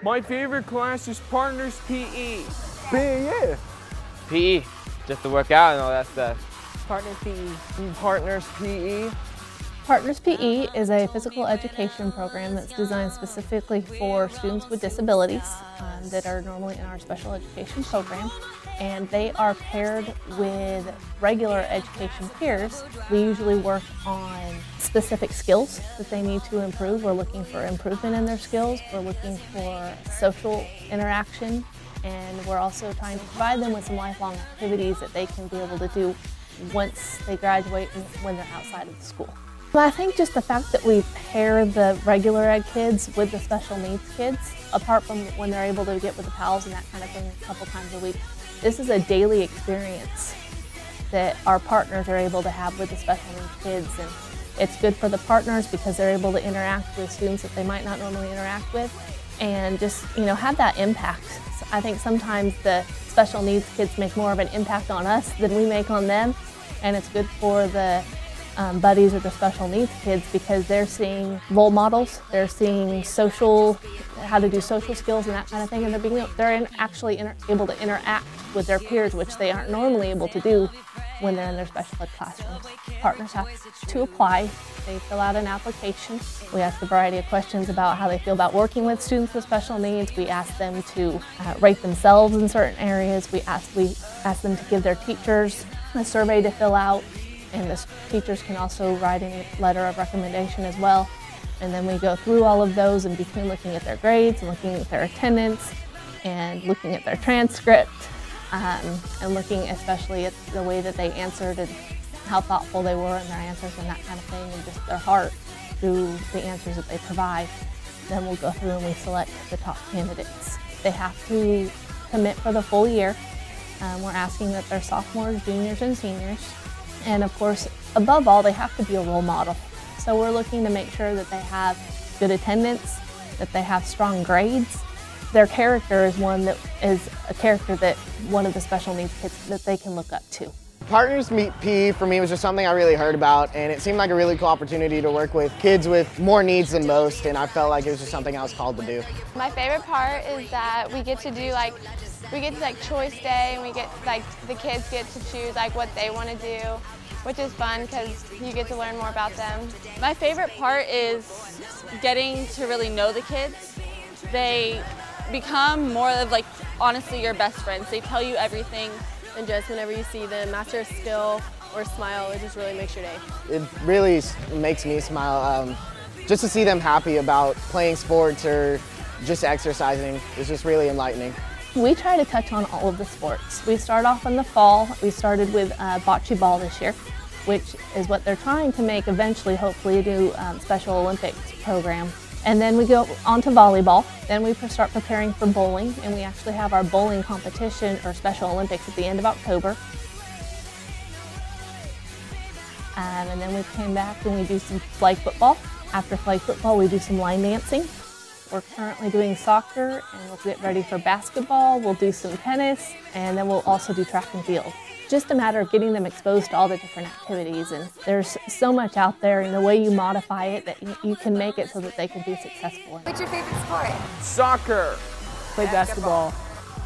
My favorite class is Partners PE. PE, yeah. PE, just to work out and all that stuff. Partners PE. Partners PE. Partners PE is a physical education program that's designed specifically for students with disabilities that are normally in our special education program. And they are paired with regular education peers. We usually work on specific skills that they need to improve. We're looking for improvement in their skills. We're looking for social interaction. And we're also trying to provide them with some lifelong activities that they can be able to do once they graduate and when they're outside of the school. I think just the fact that we pair the regular ed kids with the special needs kids, apart from when they're able to get with the pals and that kind of thing a couple times a week, this is a daily experience that our partners are able to have with the special needs kids. And it's good for the partners because they're able to interact with students that they might not normally interact with and just, have that impact. So I think sometimes the special needs kids make more of an impact on us than we make on them, and it's good for the buddies or the special needs kids because they're seeing role models, they're seeing how to do social skills and that kind of thing, and they're actually able to interact with their peers, which they aren't normally able to do when they're in their special ed classrooms. Partners have to apply. They fill out an application. We ask a variety of questions about how they feel about working with students with special needs. We ask them to rate themselves in certain areas. We ask them to give their teachers a survey to fill out. And the teachers can also write a letter of recommendation as well. And then we go through all of those in between looking at their grades and looking at their attendance and looking at their transcript and looking especially at the way that they answered and how thoughtful they were in their answers and that kind of thing, and just their heart through the answers that they provide. Then we'll go through and we select the top candidates. They have to commit for the full year. We're asking that they're sophomores, juniors, and seniors. And of course, above all, they have to be a role model. So we're looking to make sure that they have good attendance, that they have strong grades. Their character is a character that one of the special needs kids that they can look up to. Partners PE for me was just something I really heard about, and it seemed like a really cool opportunity to work with kids with more needs than most, and I felt like it was just something I was called to do. My favorite part is that we get to do choice day, and the kids get to choose what they want to do, which is fun because you get to learn more about them. My favorite part is getting to really know the kids. They become more of honestly your best friends. They tell you everything, and just whenever you see them, after a spill or smile, it just really makes your day. It really makes me smile. Just to see them happy about playing sports or just exercising is just really enlightening. We try to touch on all of the sports. We start off in the fall. We started with bocce ball this year, which is what they're trying to make eventually, hopefully, do Special Olympics program. And then we go on to volleyball. Then we start preparing for bowling, and we actually have our bowling competition or Special Olympics at the end of October. And then we came back and we do some flag football. After flag football, we do some line dancing. We're currently doing soccer, and we'll get ready for basketball. We'll do some tennis, and then we'll also do track and field. Just a matter of getting them exposed to all the different activities, and there's so much out there, and the way you modify it that you can make it so that they can be successful. What's your favorite sport? Soccer. Play basketball.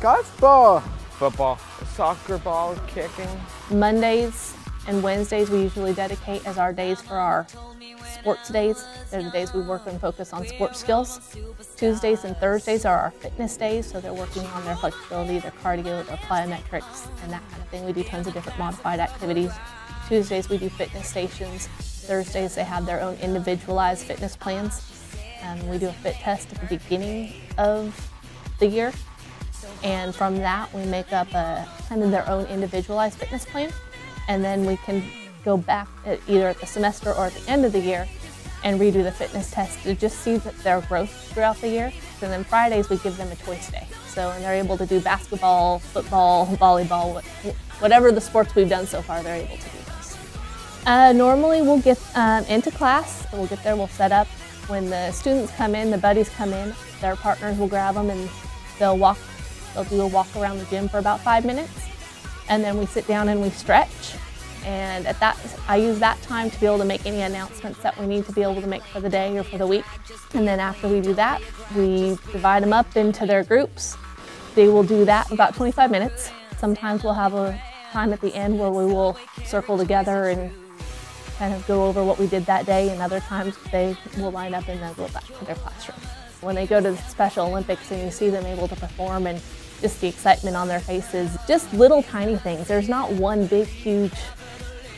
Golf, Football. Soccer ball kicking. Mondays and Wednesdays we usually dedicate as our days for our sports days. They're the days we work and focus on sports skills. Tuesdays and Thursdays are our fitness days, so they're working on their flexibility, their cardio, their plyometrics, and that kind of thing. We do tons of different modified activities. Tuesdays we do fitness stations. Thursdays they have their own individualized fitness plans. We do a fit test at the beginning of the year, and from that we make up kind of their own individualized fitness plan, and then we can go back either at the semester or at the end of the year and redo the fitness test to just see their growth throughout the year. And then Fridays we give them a choice day. And they're able to do basketball, football, volleyball, whatever the sports we've done so far, they're able to do those. Normally we'll get into class, we'll get there, we'll set up. When the students come in, the buddies come in, their partners will grab them and they'll do a walk around the gym for about 5 minutes. And then we sit down and we stretch. And at that, I use that time to be able to make any announcements that we need to be able to make for the day or for the week. And then after we do that, we divide them up into their groups. They will do that in about 25 minutes. Sometimes we'll have a time at the end where we will circle together and kind of go over what we did that day, and other times they will line up and then go back to their classroom. When they go to the Special Olympics and you see them able to perform and just the excitement on their faces, just little tiny things. There's not one big, huge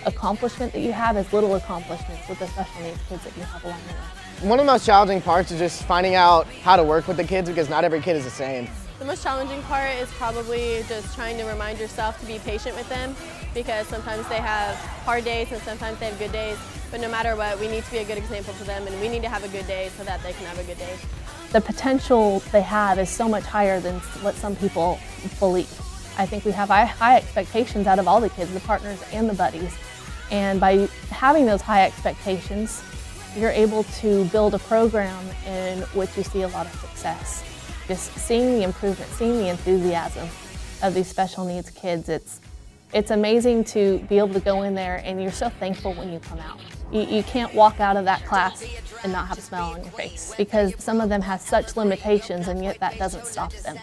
accomplishment that you have, as little accomplishments with the special needs kids that you have along the way. One of the most challenging parts is just finding out how to work with the kids, because not every kid is the same. The most challenging part is probably just trying to remind yourself to be patient with them, because sometimes they have hard days and sometimes they have good days, but no matter what, we need to be a good example to them, and we need to have a good day so that they can have a good day. The potential they have is so much higher than what some people believe. I think we have high expectations out of all the kids, the partners and the buddies, and by having those high expectations, you're able to build a program in which you see a lot of success. Just seeing the improvement, seeing the enthusiasm of these special needs kids, it's amazing to be able to go in there and you're so thankful when you come out. You can't walk out of that class and not have a smile on your face, because some of them have such limitations and yet that doesn't stop them.